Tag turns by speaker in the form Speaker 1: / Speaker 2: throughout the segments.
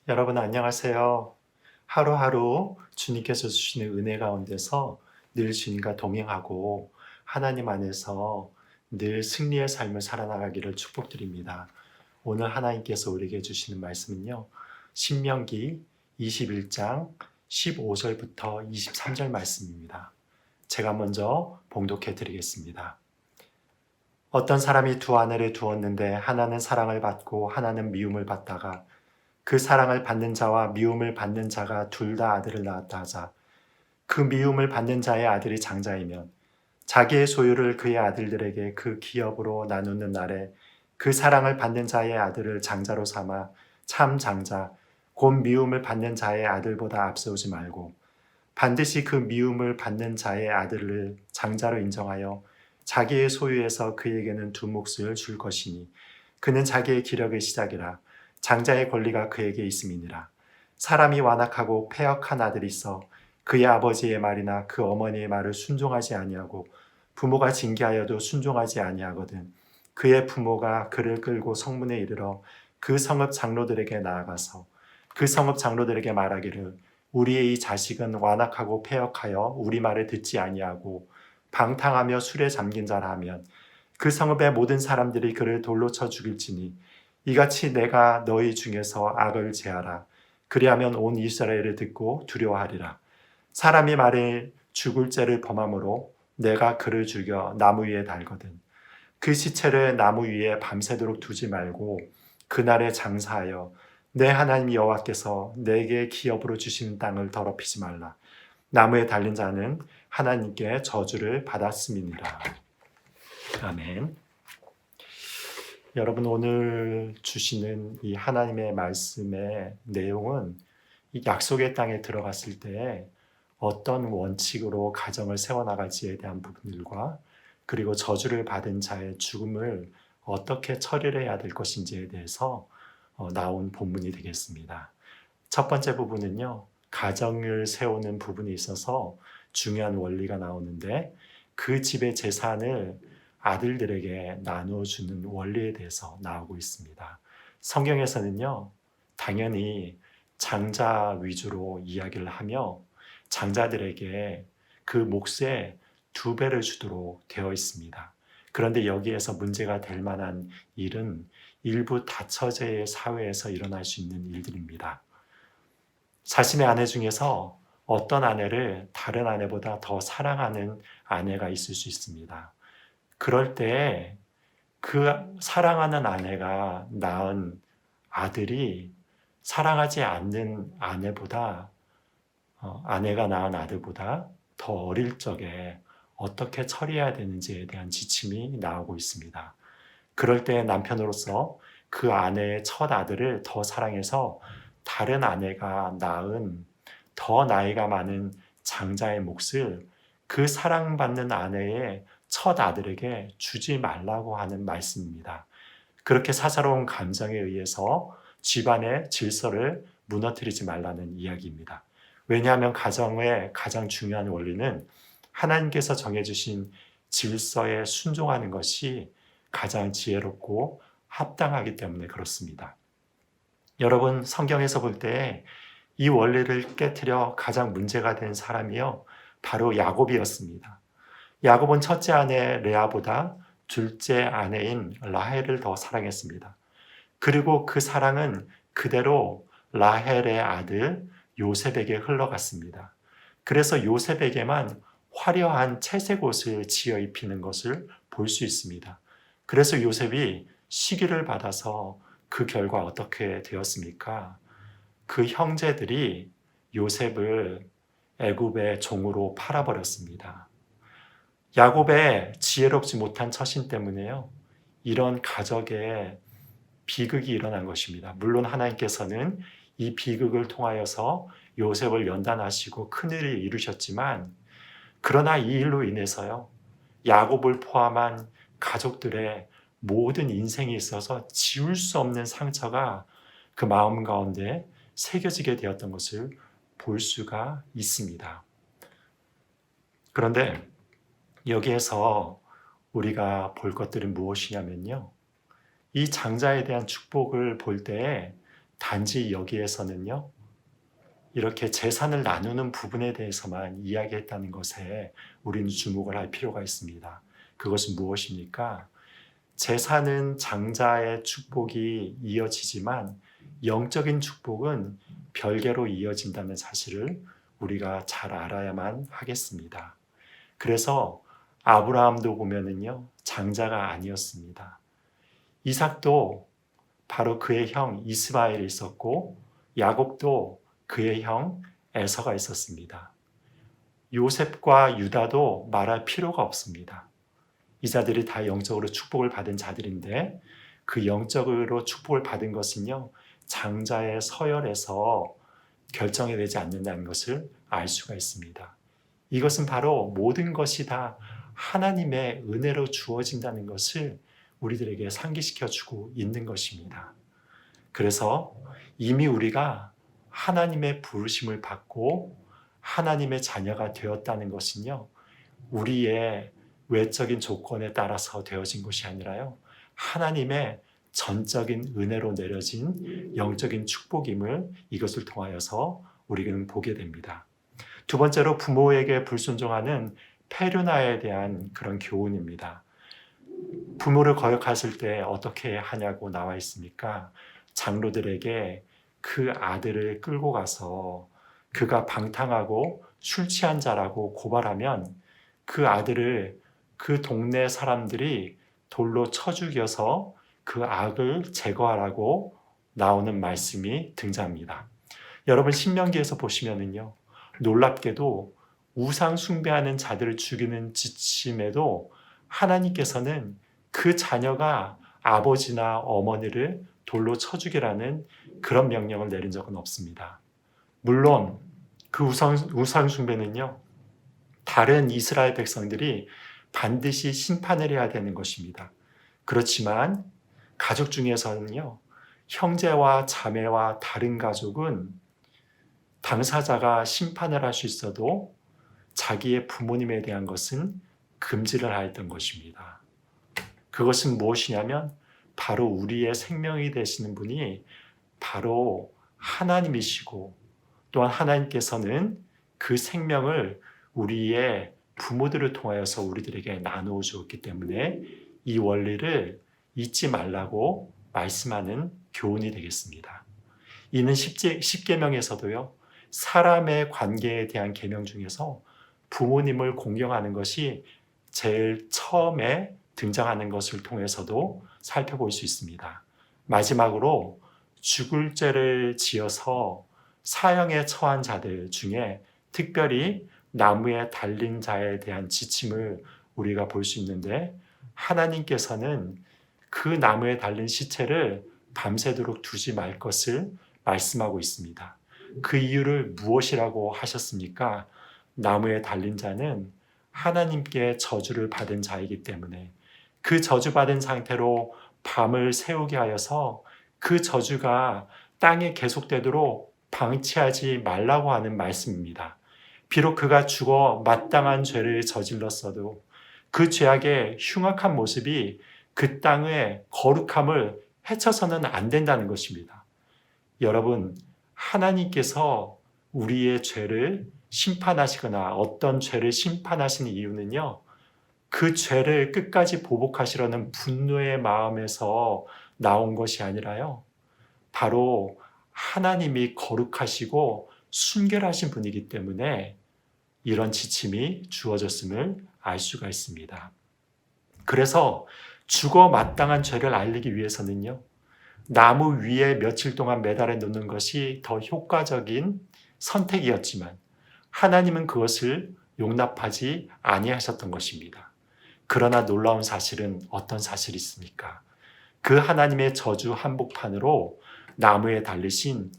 Speaker 1: 여러분 안녕하세요. 하루하루 주님께서 주시는 은혜 가운데서 늘 주님과 동행하고 하나님 안에서 늘 승리의 삶을 살아나가기를 축복드립니다. 오늘 하나님께서 우리에게 주시는 말씀은요. 신명기 21장 15절부터 23절 말씀입니다. 제가 먼저 봉독해 드리겠습니다. 어떤 사람이 두 아내를 두었는데 하나는 사랑을 받고 하나는 미움을 받다가 그 사랑을 받는 자와 미움을 받는 자가 둘 다 아들을 낳았다 하자. 그 미움을 받는 자의 아들이 장자이면 자기의 소유를 그의 아들들에게 그 기업으로 나누는 날에 그 사랑을 받는 자의 아들을 장자로 삼아 참 장자, 곧 미움을 받는 자의 아들보다 앞세우지 말고 반드시 그 미움을 받는 자의 아들을 장자로 인정하여 자기의 소유에서 그에게는 두 몫을 줄 것이니 그는 자기의 기력의 시작이라. 장자의 권리가 그에게 있음이니라. 사람이 완악하고 패역한 아들이 있어 그의 아버지의 말이나 그 어머니의 말을 순종하지 아니하고 부모가 징계하여도 순종하지 아니하거든 그의 부모가 그를 끌고 성문에 이르러 그 성읍 장로들에게 나아가서 그 성읍 장로들에게 말하기를 우리의 이 자식은 완악하고 패역하여 우리 말을 듣지 아니하고 방탕하며 술에 잠긴 자라 하면 그 성읍의 모든 사람들이 그를 돌로 쳐 죽일지니 이같이 내가 너희 중에서 악을 제하라. 그리하면 온 이스라엘을 듣고 두려워하리라. 사람이 말해 죽을 죄를 범함으로 내가 그를 죽여 나무 위에 달거든. 그 시체를 나무 위에 밤새도록 두지 말고 그날에 장사하여 내 하나님 여호와께서 내게 기업으로 주시는 땅을 더럽히지 말라. 나무에 달린 자는 하나님께 저주를 받았음이니라. 아멘. 여러분 오늘 주시는 이 하나님의 말씀의 내용은 이 약속의 땅에 들어갔을 때 어떤 원칙으로 가정을 세워나갈지에 대한 부분들과 그리고 저주를 받은 자의 죽음을 어떻게 처리를 해야 될 것인지에 대해서 나온 본문이 되겠습니다. 첫 번째 부분은요. 가정을 세우는 부분에 있어서 중요한 원리가 나오는데 그 집의 재산을 아들들에게 나누어주는 원리에 대해서 나오고 있습니다. 성경에서는요, 당연히 장자 위주로 이야기를 하며 장자들에게 그 몫의 2배를 주도록 되어 있습니다. 그런데 여기에서 문제가 될 만한 일은 일부 다처제의 사회에서 일어날 수 있는 일들입니다. 자신의 아내 중에서 어떤 아내를 다른 아내보다 더 사랑하는 아내가 있을 수 있습니다. 그럴 때 그 사랑하는 아내가 낳은 아들이 사랑하지 않는 아내보다 아내가 낳은 아들보다 더 어릴 적에 어떻게 처리해야 되는지에 대한 지침이 나오고 있습니다. 그럴 때 남편으로서 그 아내의 첫 아들을 더 사랑해서 다른 아내가 낳은 더 나이가 많은 장자의 몫을 그 사랑받는 아내의 첫 아들에게 주지 말라고 하는 말씀입니다. 그렇게 사사로운 감정에 의해서 집안의 질서를 무너뜨리지 말라는 이야기입니다. 왜냐하면 가정의 가장 중요한 원리는 하나님께서 정해주신 질서에 순종하는 것이 가장 지혜롭고 합당하기 때문에 그렇습니다. 여러분 성경에서 볼 때 이 원리를 깨트려 가장 문제가 된 사람이요 바로 야곱이었습니다. 야곱은 첫째 아내 레아보다 둘째 아내인 라헬을 더 사랑했습니다. 그리고 그 사랑은 그대로 라헬의 아들 요셉에게 흘러갔습니다. 그래서 요셉에게만 화려한 채색 옷을 지어 입히는 것을 볼 수 있습니다. 그래서 요셉이 시기를 받아서 그 결과 어떻게 되었습니까? 그 형제들이 요셉을 애굽의 종으로 팔아버렸습니다. 야곱의 지혜롭지 못한 처신 때문에요. 이런 가족에 비극이 일어난 것입니다. 물론 하나님께서는 이 비극을 통하여서 요셉을 연단하시고 큰일을 이루셨지만 그러나 이 일로 인해서요. 야곱을 포함한 가족들의 모든 인생에 있어서 지울 수 없는 상처가 그 마음 가운데 새겨지게 되었던 것을 볼 수가 있습니다. 그런데 여기에서 우리가 볼 것들은 무엇이냐면요. 이 장자에 대한 축복을 볼 때에 단지 여기에서는요, 이렇게 재산을 나누는 부분에 대해서만 이야기했다는 것에 우리는 주목을 할 필요가 있습니다. 그것은 무엇입니까? 재산은 장자의 축복이 이어지지만 영적인 축복은 별개로 이어진다는 사실을 우리가 잘 알아야만 하겠습니다. 그래서 아브라함도 보면은요, 장자가 아니었습니다. 이삭도 바로 그의 형 이스마엘이 있었고, 야곱도 그의 형 에서가 있었습니다. 요셉과 유다도 말할 필요가 없습니다. 이 자들이 다 영적으로 축복을 받은 자들인데, 그 영적으로 축복을 받은 것은요, 장자의 서열에서 결정이 되지 않는다는 것을 알 수가 있습니다. 이것은 바로 모든 것이 다 하나님의 은혜로 주어진다는 것을 우리들에게 상기시켜주고 있는 것입니다. 그래서 이미 우리가 하나님의 부르심을 받고 하나님의 자녀가 되었다는 것은요, 우리의 외적인 조건에 따라서 되어진 것이 아니라요, 하나님의 전적인 은혜로 내려진 영적인 축복임을 이것을 통하여서 우리는 보게 됩니다. 두 번째로 부모에게 불순종하는 페르나에 대한 그런 교훈입니다. 부모를 거역했을 때 어떻게 하냐고 나와 있습니까? 장로들에게 그 아들을 끌고 가서 그가 방탕하고 술 취한 자라고 고발하면 그 아들을 그 동네 사람들이 돌로 쳐 죽여서 그 악을 제거하라고 나오는 말씀이 등장합니다. 여러분 신명기에서 보시면은요, 놀랍게도 우상 숭배하는 자들을 죽이는 지침에도 하나님께서는 그 자녀가 아버지나 어머니를 돌로 쳐 죽이라는 그런 명령을 내린 적은 없습니다. 물론 그 우상 숭배는요, 다른 이스라엘 백성들이 반드시 심판을 해야 되는 것입니다. 그렇지만 가족 중에서는요, 형제와 자매와 다른 가족은 당사자가 심판을 할 수 있어도 자기의 부모님에 대한 것은 금지를 하였던 것입니다. 그것은 무엇이냐면 바로 우리의 생명이 되시는 분이 바로 하나님이시고, 또한 하나님께서는 그 생명을 우리의 부모들을 통하여서 우리들에게 나누어 주었기 때문에 이 원리를 잊지 말라고 말씀하는 교훈이 되겠습니다. 이는 십계명에서도요, 사람의 관계에 대한 계명 중에서 부모님을 공경하는 것이 제일 처음에 등장하는 것을 통해서도 살펴볼 수 있습니다. 마지막으로 죽을 죄를 지어서 사형에 처한 자들 중에 특별히 나무에 달린 자에 대한 지침을 우리가 볼 수 있는데, 하나님께서는 그 나무에 달린 시체를 밤새도록 두지 말 것을 말씀하고 있습니다. 그 이유를 무엇이라고 하셨습니까? 나무에 달린 자는 하나님께 저주를 받은 자이기 때문에 그 저주받은 상태로 밤을 새우게 하여서 그 저주가 땅에 계속되도록 방치하지 말라고 하는 말씀입니다. 비록 그가 죽어 마땅한 죄를 저질렀어도 그 죄악의 흉악한 모습이 그 땅의 거룩함을 해쳐서는 안 된다는 것입니다. 여러분, 하나님께서 우리의 죄를 심판하시거나 어떤 죄를 심판하시는 이유는요, 그 죄를 끝까지 보복하시려는 분노의 마음에서 나온 것이 아니라요, 바로 하나님이 거룩하시고 순결하신 분이기 때문에 이런 지침이 주어졌음을 알 수가 있습니다. 그래서 죽어 마땅한 죄를 알리기 위해서는요, 나무 위에 며칠 동안 매달아 놓는 것이 더 효과적인 선택이었지만 하나님은 그것을 용납하지 아니하셨던 것입니다. 그러나 놀라운 사실은 어떤 사실이 있습니까? 그 하나님의 저주 한복판으로 나무에 달리신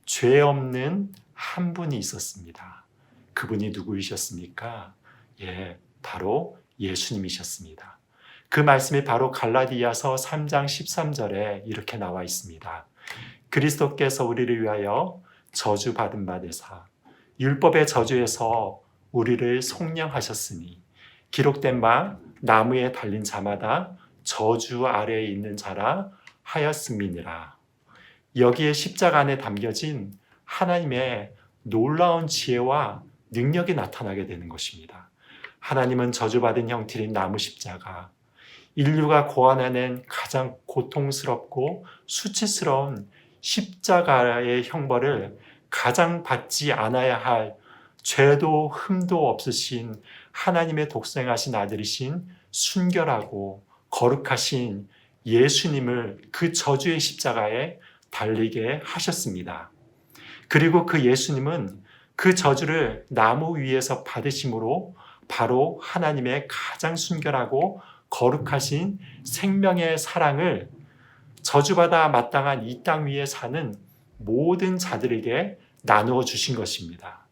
Speaker 1: 죄 없는 한 분이 있었습니다. 그분이 누구이셨습니까? 바로 예수님이셨습니다. 그 말씀이 바로 갈라디아서 3장 13절에 이렇게 나와 있습니다. 그리스도께서 우리를 위하여 저주받은 바 되사 율법의 저주에서 우리를 속량하셨으니 기록된 바 나무에 달린 자마다 저주 아래에 있는 자라 하였음이니라. 여기에 십자가 안에 담겨진 하나님의 놀라운 지혜와 능력이 나타나게 되는 것입니다. 하나님은 저주받은 형틀인 나무 십자가, 인류가 고안해낸 가장 고통스럽고 수치스러운 십자가의 형벌을 가장 받지 않아야 할 죄도 흠도 없으신 하나님의 독생하신 아들이신 순결하고 거룩하신 예수님을 그 저주의 십자가에 달리게 하셨습니다. 그리고 그 예수님은 그 저주를 나무 위에서 받으심으로 바로 하나님의 가장 순결하고 거룩하신 생명의 사랑을 저주받아 마땅한 이 땅 위에 사는 모든 자들에게 나누어 주신 것입니다.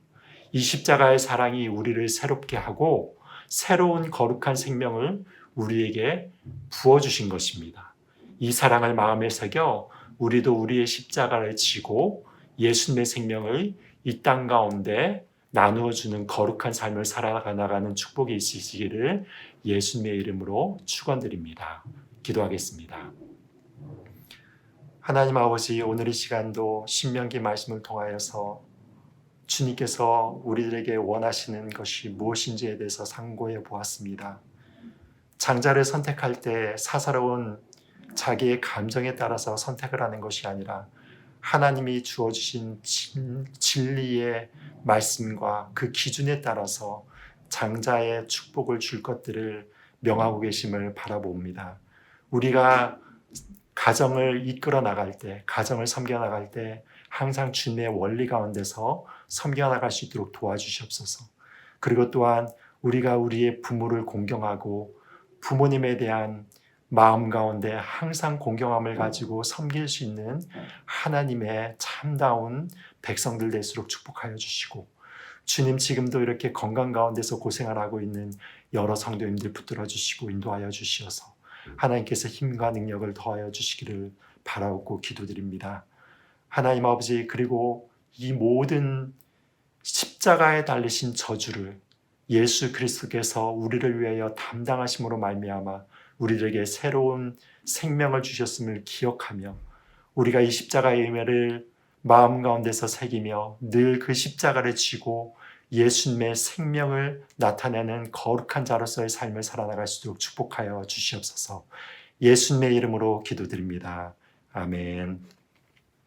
Speaker 1: 이 십자가의 사랑이 우리를 새롭게 하고 새로운 거룩한 생명을 우리에게 부어주신 것입니다. 이 사랑을 마음에 새겨 우리도 우리의 십자가를 지고 예수님의 생명을 이 땅 가운데 나누어주는 거룩한 삶을 살아나가는 축복이 있으시기를 예수님의 이름으로 축원드립니다. 기도하겠습니다. 하나님 아버지, 오늘 이 시간도 신명기 말씀을 통하여서 주님께서 우리들에게 원하시는 것이 무엇인지에 대해서 상고해 보았습니다. 장자를 선택할 때 사사로운 자기의 감정에 따라서 선택을 하는 것이 아니라 하나님이 주어주신 진리의 말씀과 그 기준에 따라서 장자의 축복을 줄 것들을 명하고 계심을 바라봅니다. 우리가 가정을 이끌어 나갈 때, 가정을 섬겨 나갈 때 항상 주님의 원리 가운데서 섬겨 나갈 수 있도록 도와주시옵소서. 그리고 또한 우리가 우리의 부모를 공경하고 부모님에 대한 마음 가운데 항상 공경함을 가지고 섬길 수 있는 하나님의 참다운 백성들 될수록 축복하여 주시고, 주님 지금도 이렇게 건강 가운데서 고생을 하고 있는 여러 성도님들 붙들어 주시고 인도하여 주시어서 하나님께서 힘과 능력을 더하여 주시기를 바라옵고 기도드립니다. 하나님 아버지, 그리고 이 모든 십자가에 달리신 저주를 예수 그리스도께서 우리를 위하여 담당하심으로 말미암아 우리들에게 새로운 생명을 주셨음을 기억하며 우리가 이 십자가의 의미를 마음 가운데서 새기며 늘 그 십자가를 지고 예수님의 생명을 나타내는 거룩한 자로서의 삶을 살아나갈 수 있도록 축복하여 주시옵소서. 예수님의 이름으로 기도드립니다. 아멘.